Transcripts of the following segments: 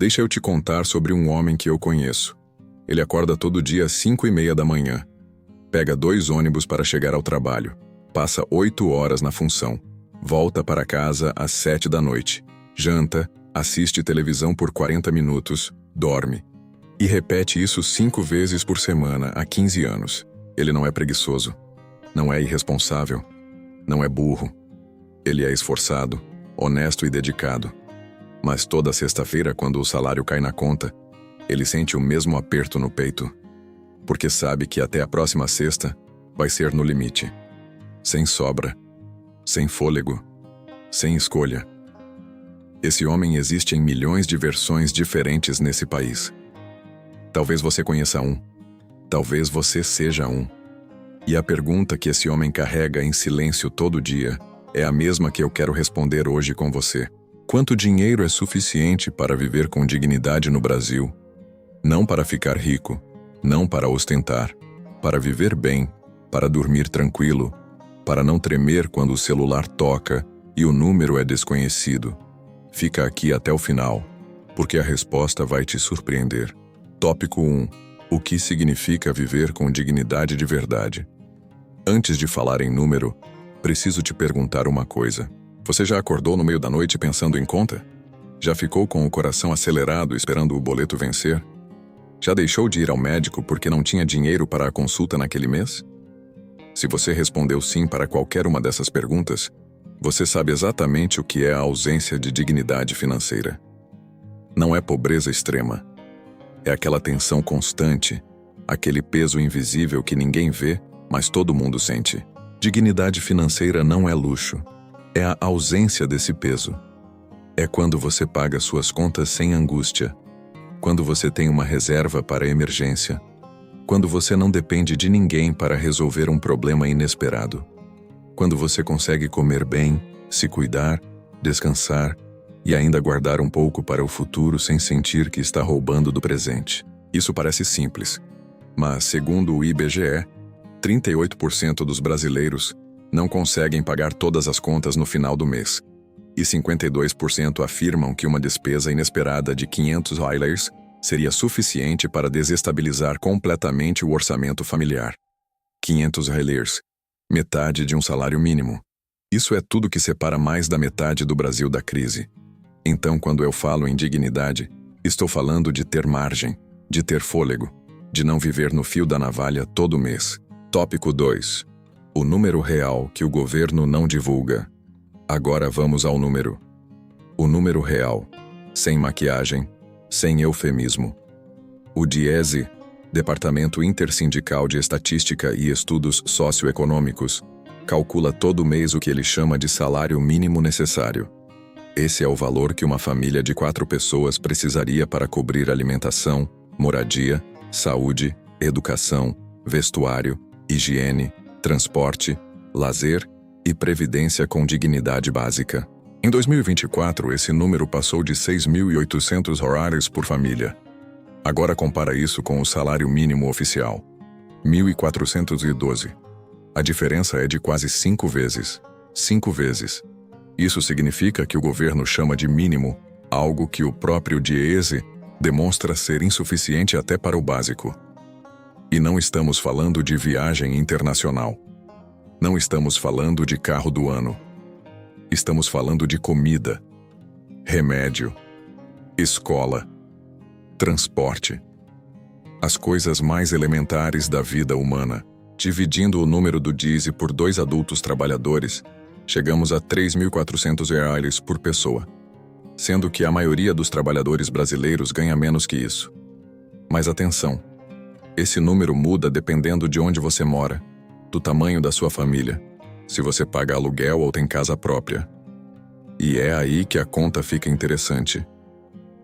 Deixa eu te contar sobre um homem que eu conheço. Ele acorda todo dia às 5:30 da manhã. Pega 2 ônibus para chegar ao trabalho. Passa 8 horas na função. Volta para casa às 7 da noite. Janta, assiste televisão por 40 minutos, dorme. E repete isso 5 vezes por semana há 15 anos. Ele não é preguiçoso. Não é irresponsável. Não é burro. Ele é esforçado, honesto e dedicado. Mas toda sexta-feira, quando o salário cai na conta, ele sente o mesmo aperto no peito, porque sabe que até a próxima sexta vai ser no limite. Sem sobra, sem fôlego, sem escolha. Esse homem existe em milhões de versões diferentes nesse país. Talvez você conheça um. Talvez você seja um. E a pergunta que esse homem carrega em silêncio todo dia é a mesma que eu quero responder hoje com você. Quanto dinheiro é suficiente para viver com dignidade no Brasil? Não para ficar rico, não para ostentar, para viver bem, para dormir tranquilo, para não tremer quando o celular toca e o número é desconhecido. Fica aqui até o final, porque a resposta vai te surpreender. Tópico 1. O que significa viver com dignidade de verdade? Antes de falar em número, preciso te perguntar uma coisa. Você já acordou no meio da noite pensando em conta? Já ficou com o coração acelerado esperando o boleto vencer? Já deixou de ir ao médico porque não tinha dinheiro para a consulta naquele mês? Se você respondeu sim para qualquer uma dessas perguntas, você sabe exatamente o que é a ausência de dignidade financeira. Não é pobreza extrema. É aquela tensão constante, aquele peso invisível que ninguém vê, mas todo mundo sente. Dignidade financeira não é luxo. É a ausência desse peso. É quando você paga suas contas sem angústia. Quando você tem uma reserva para emergência. Quando você não depende de ninguém para resolver um problema inesperado. Quando você consegue comer bem, se cuidar, descansar e ainda guardar um pouco para o futuro sem sentir que está roubando do presente. Isso parece simples, mas segundo o IBGE, 38% dos brasileiros não conseguem pagar todas as contas no final do mês, e 52% afirmam que uma despesa inesperada de R$ 500 seria suficiente para desestabilizar completamente o orçamento familiar. R$ 500, metade de um salário mínimo. Isso é tudo que separa mais da metade do Brasil da crise. Então, quando eu falo em dignidade, estou falando de ter margem, de ter fôlego, de não viver no fio da navalha todo mês. Tópico 2. O número real que o governo não divulga. Agora vamos ao número. O número real, sem maquiagem, sem eufemismo. O DIESE, Departamento Intersindical de Estatística e Estudos Socioeconômicos, calcula todo mês o que ele chama de salário mínimo necessário. Esse é o valor que uma família de 4 pessoas precisaria para cobrir alimentação, moradia, saúde, educação, vestuário, higiene, transporte, lazer e previdência com dignidade básica. Em 2024, esse número passou de R$ 6.800 por família. Agora compara isso com o salário mínimo oficial, R$ 1.412. A diferença é de quase 5 vezes. 5 vezes. Isso significa que o governo chama de mínimo algo que o próprio DIESE demonstra ser insuficiente até para o básico. E não estamos falando de viagem internacional. Não estamos falando de carro do ano. Estamos falando de comida, remédio, escola, transporte. As coisas mais elementares da vida humana. Dividindo o número do DIESE por 2 adultos trabalhadores, chegamos a R$ 3.400 por pessoa, sendo que a maioria dos trabalhadores brasileiros ganha menos que isso. Mas atenção, esse número muda dependendo de onde você mora, do tamanho da sua família, se você paga aluguel ou tem casa própria. E é aí que a conta fica interessante,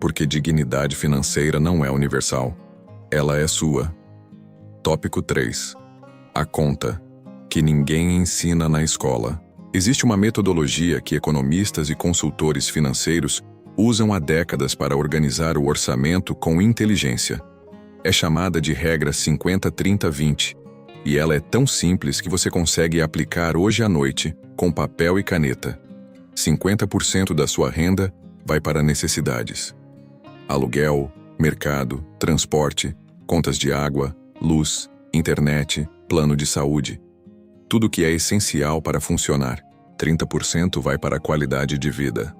porque dignidade financeira não é universal, ela é sua. Tópico 3. A conta, que ninguém ensina na escola. Existe uma metodologia que economistas e consultores financeiros usam há décadas para organizar o orçamento com inteligência. É chamada de regra 50-30-20, e ela é tão simples que você consegue aplicar hoje à noite, com papel e caneta. 50% da sua renda vai para necessidades. Aluguel, mercado, transporte, contas de água, luz, internet, plano de saúde. Tudo que é essencial para funcionar. 30% vai para a qualidade de vida.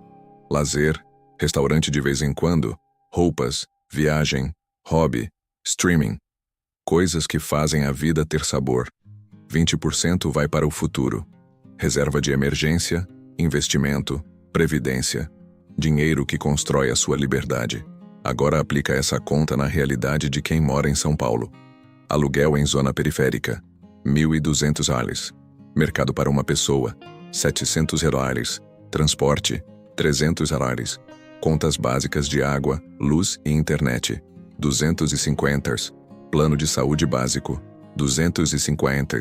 Lazer, restaurante de vez em quando, roupas, viagem, hobby, streaming. Coisas que fazem a vida ter sabor. 20% vai para o futuro. Reserva de emergência, investimento, previdência. Dinheiro que constrói a sua liberdade. Agora aplica essa conta na realidade de quem mora em São Paulo. Aluguel em zona periférica, R$ 1.200. Mercado para uma pessoa, R$ 700. Transporte, R$ 300. Contas básicas de água, luz e internet, R$ 250. Plano de saúde básico, R$ 250.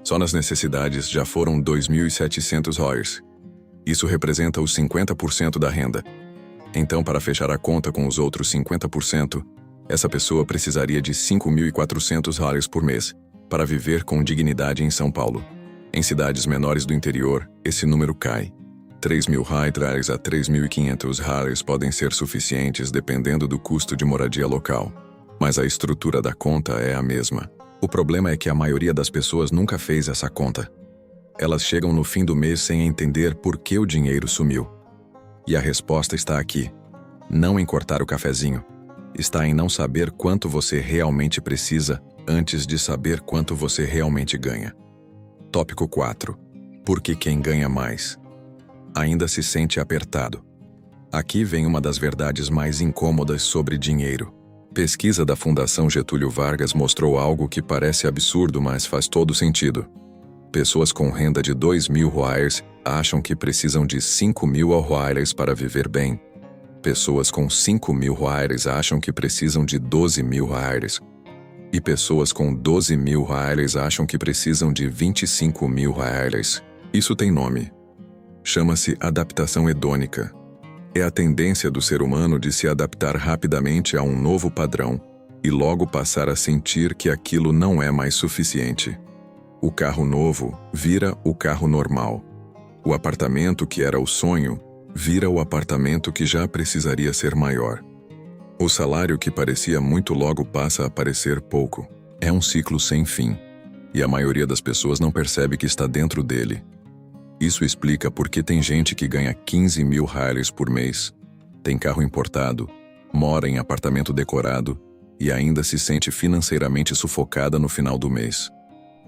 Só nas necessidades já foram R$ 2.700. Isso representa os 50% da renda. Então, para fechar a conta com os outros 50%, essa pessoa precisaria de R$ 5.400 por mês para viver com dignidade em São Paulo. Em cidades menores do interior, esse número cai. R$ 3.000 a R$ 3.500 podem ser suficientes dependendo do custo de moradia local. Mas a estrutura da conta é a mesma. O problema é que a maioria das pessoas nunca fez essa conta. Elas chegam no fim do mês sem entender por que o dinheiro sumiu. E a resposta está aqui. Não em cortar o cafezinho. Está em não saber quanto você realmente precisa antes de saber quanto você realmente ganha. Tópico 4. Por que quem ganha mais ainda se sente apertado? Aqui vem uma das verdades mais incômodas sobre dinheiro. Pesquisa da Fundação Getúlio Vargas mostrou algo que parece absurdo, mas faz todo sentido. Pessoas com renda de R$ 2.000 acham que precisam de R$ 5.000 para viver bem. Pessoas com R$ 5.000 acham que precisam de R$ 12.000. E pessoas com R$ 12.000 acham que precisam de R$ 25.000. Isso tem nome. Chama-se adaptação hedônica. É a tendência do ser humano de se adaptar rapidamente a um novo padrão e logo passar a sentir que aquilo não é mais suficiente. O carro novo vira o carro normal. O apartamento que era o sonho vira o apartamento que já precisaria ser maior. O salário que parecia muito logo passa a parecer pouco. É um ciclo sem fim. E a maioria das pessoas não percebe que está dentro dele. Isso explica por que tem gente que ganha R$ 15.000 por mês, tem carro importado, mora em apartamento decorado e ainda se sente financeiramente sufocada no final do mês.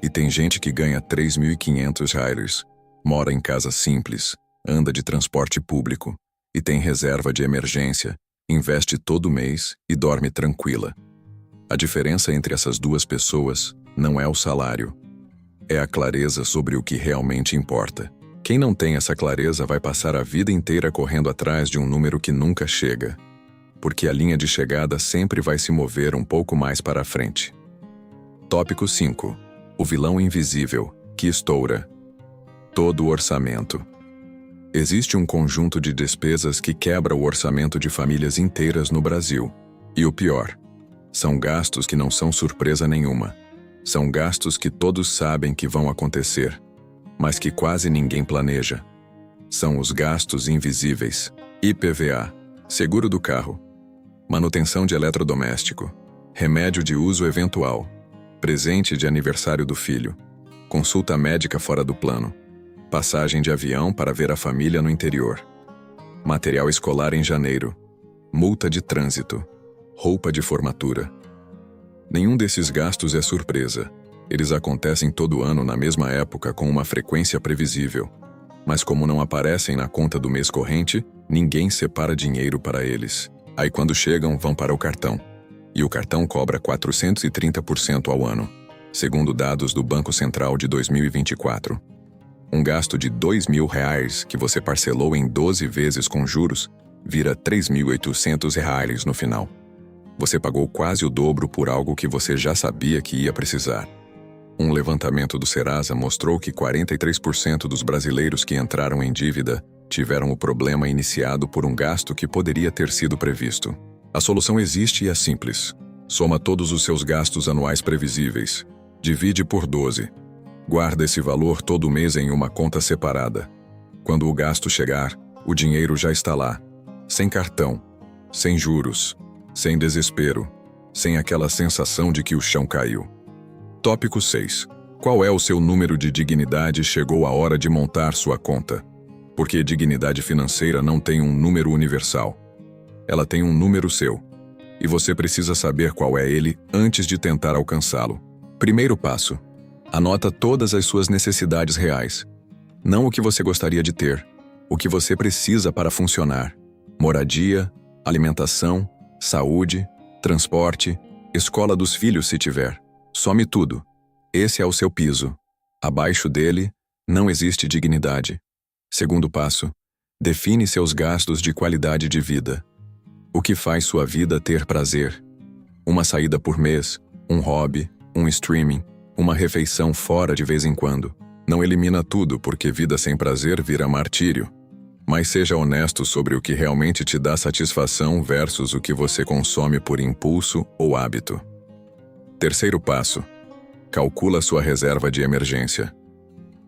E tem gente que ganha R$ 3.500, mora em casa simples, anda de transporte público e tem reserva de emergência, investe todo mês e dorme tranquila. A diferença entre essas duas pessoas não é o salário, é a clareza sobre o que realmente importa. Quem não tem essa clareza vai passar a vida inteira correndo atrás de um número que nunca chega, porque a linha de chegada sempre vai se mover um pouco mais para a frente. Tópico 5. O vilão invisível, que estoura todo o orçamento. Existe um conjunto de despesas que quebra o orçamento de famílias inteiras no Brasil. E o pior, são gastos que não são surpresa nenhuma. São gastos que todos sabem que vão acontecer, mas que quase ninguém planeja. São os gastos invisíveis. IPVA, seguro do carro, manutenção de eletrodoméstico, remédio de uso eventual, presente de aniversário do filho, consulta médica fora do plano, passagem de avião para ver a família no interior, material escolar em janeiro, multa de trânsito, roupa de formatura. Nenhum desses gastos é surpresa. Eles acontecem todo ano na mesma época com uma frequência previsível. Mas como não aparecem na conta do mês corrente, ninguém separa dinheiro para eles. Aí quando chegam, vão para o cartão. E o cartão cobra 430% ao ano, segundo dados do Banco Central de 2024. Um gasto de R$ 2.000 que você parcelou em 12 vezes com juros vira R$ 3.800 no final. Você pagou quase o dobro por algo que você já sabia que ia precisar. Um levantamento do Serasa mostrou que 43% dos brasileiros que entraram em dívida tiveram o problema iniciado por um gasto que poderia ter sido previsto. A solução existe e é simples. Soma todos os seus gastos anuais previsíveis. Divide por 12. Guarda esse valor todo mês em uma conta separada. Quando o gasto chegar, o dinheiro já está lá. Sem cartão, sem juros, sem desespero, sem aquela sensação de que o chão caiu. Tópico 6. Qual é o seu número de dignidade? Chegou a hora de montar sua conta. Porque dignidade financeira não tem um número universal. Ela tem um número seu. E você precisa saber qual é ele antes de tentar alcançá-lo. Primeiro passo. Anota todas as suas necessidades reais. Não o que você gostaria de ter, o que você precisa para funcionar. Moradia, alimentação, saúde, transporte, escola dos filhos se tiver. Some tudo. Esse é o seu piso. Abaixo dele, não existe dignidade. Segundo passo. Define seus gastos de qualidade de vida. O que faz sua vida ter prazer? Uma saída por mês, um hobby, um streaming, uma refeição fora de vez em quando. Não elimina tudo porque vida sem prazer vira martírio. Mas seja honesto sobre o que realmente te dá satisfação versus o que você consome por impulso ou hábito. Terceiro passo. Calcula sua reserva de emergência.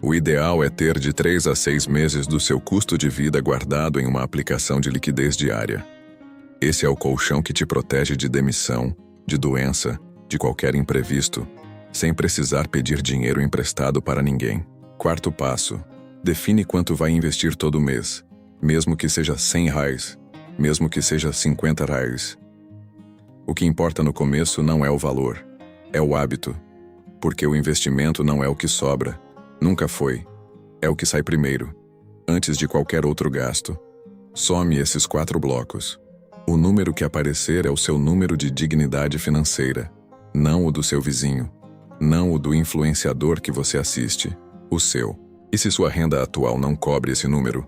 O ideal é ter de 3 a 6 meses do seu custo de vida guardado em uma aplicação de liquidez diária. Esse é o colchão que te protege de demissão, de doença, de qualquer imprevisto, sem precisar pedir dinheiro emprestado para ninguém. Quarto passo. Define quanto vai investir todo mês, mesmo que seja R$100, mesmo que seja R$50. O que importa no começo não é o valor, é o hábito, porque o investimento não é o que sobra, nunca foi, é o que sai primeiro, antes de qualquer outro gasto. Some esses 4 blocos. O número que aparecer é o seu número de dignidade financeira, não o do seu vizinho, não o do influenciador que você assiste, o seu. E se sua renda atual não cobre esse número,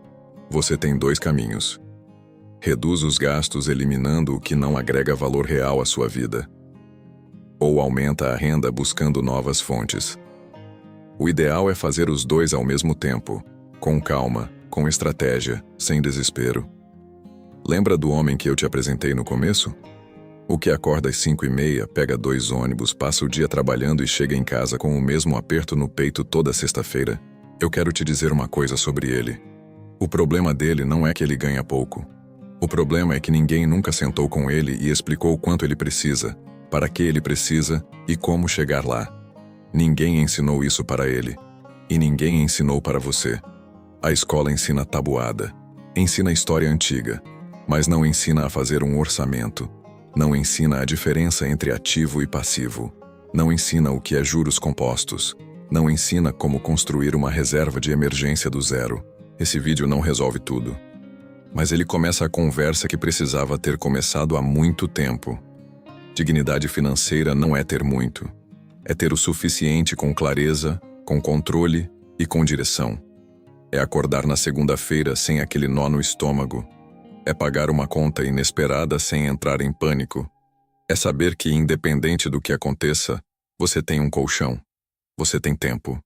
você tem 2 caminhos. Reduz os gastos eliminando o que não agrega valor real à sua vida. Ou aumenta a renda buscando novas fontes. O ideal é fazer os 2 ao mesmo tempo, com calma, com estratégia, sem desespero. Lembra do homem que eu te apresentei no começo? O que acorda às 5h30, pega 2 ônibus, passa o dia trabalhando e chega em casa com o mesmo aperto no peito toda sexta-feira? Eu quero te dizer uma coisa sobre ele. O problema dele não é que ele ganha pouco. O problema é que ninguém nunca sentou com ele e explicou o quanto ele precisa, para que ele precisa e como chegar lá. Ninguém ensinou isso para ele. E ninguém ensinou para você. A escola ensina tabuada, ensina história antiga, mas não ensina a fazer um orçamento. Não ensina a diferença entre ativo e passivo. Não ensina o que é juros compostos. Não ensina como construir uma reserva de emergência do zero. Esse vídeo não resolve tudo. Mas ele começa a conversa que precisava ter começado há muito tempo. Dignidade financeira não é ter muito. É ter o suficiente com clareza, com controle e com direção. É acordar na segunda-feira sem aquele nó no estômago. É pagar uma conta inesperada sem entrar em pânico. É saber que, independente do que aconteça, você tem um colchão. Você tem tempo.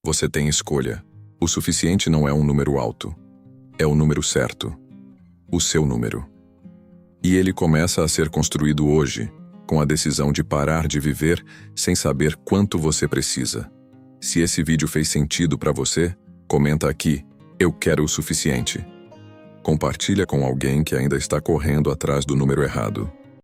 Você tem escolha. O suficiente não é um número alto. É o número certo. O seu número. E ele começa a ser construído hoje, com a decisão de parar de viver sem saber quanto você precisa. Se esse vídeo fez sentido para você, comenta aqui, eu quero o suficiente. Compartilha com alguém que ainda está correndo atrás do número errado.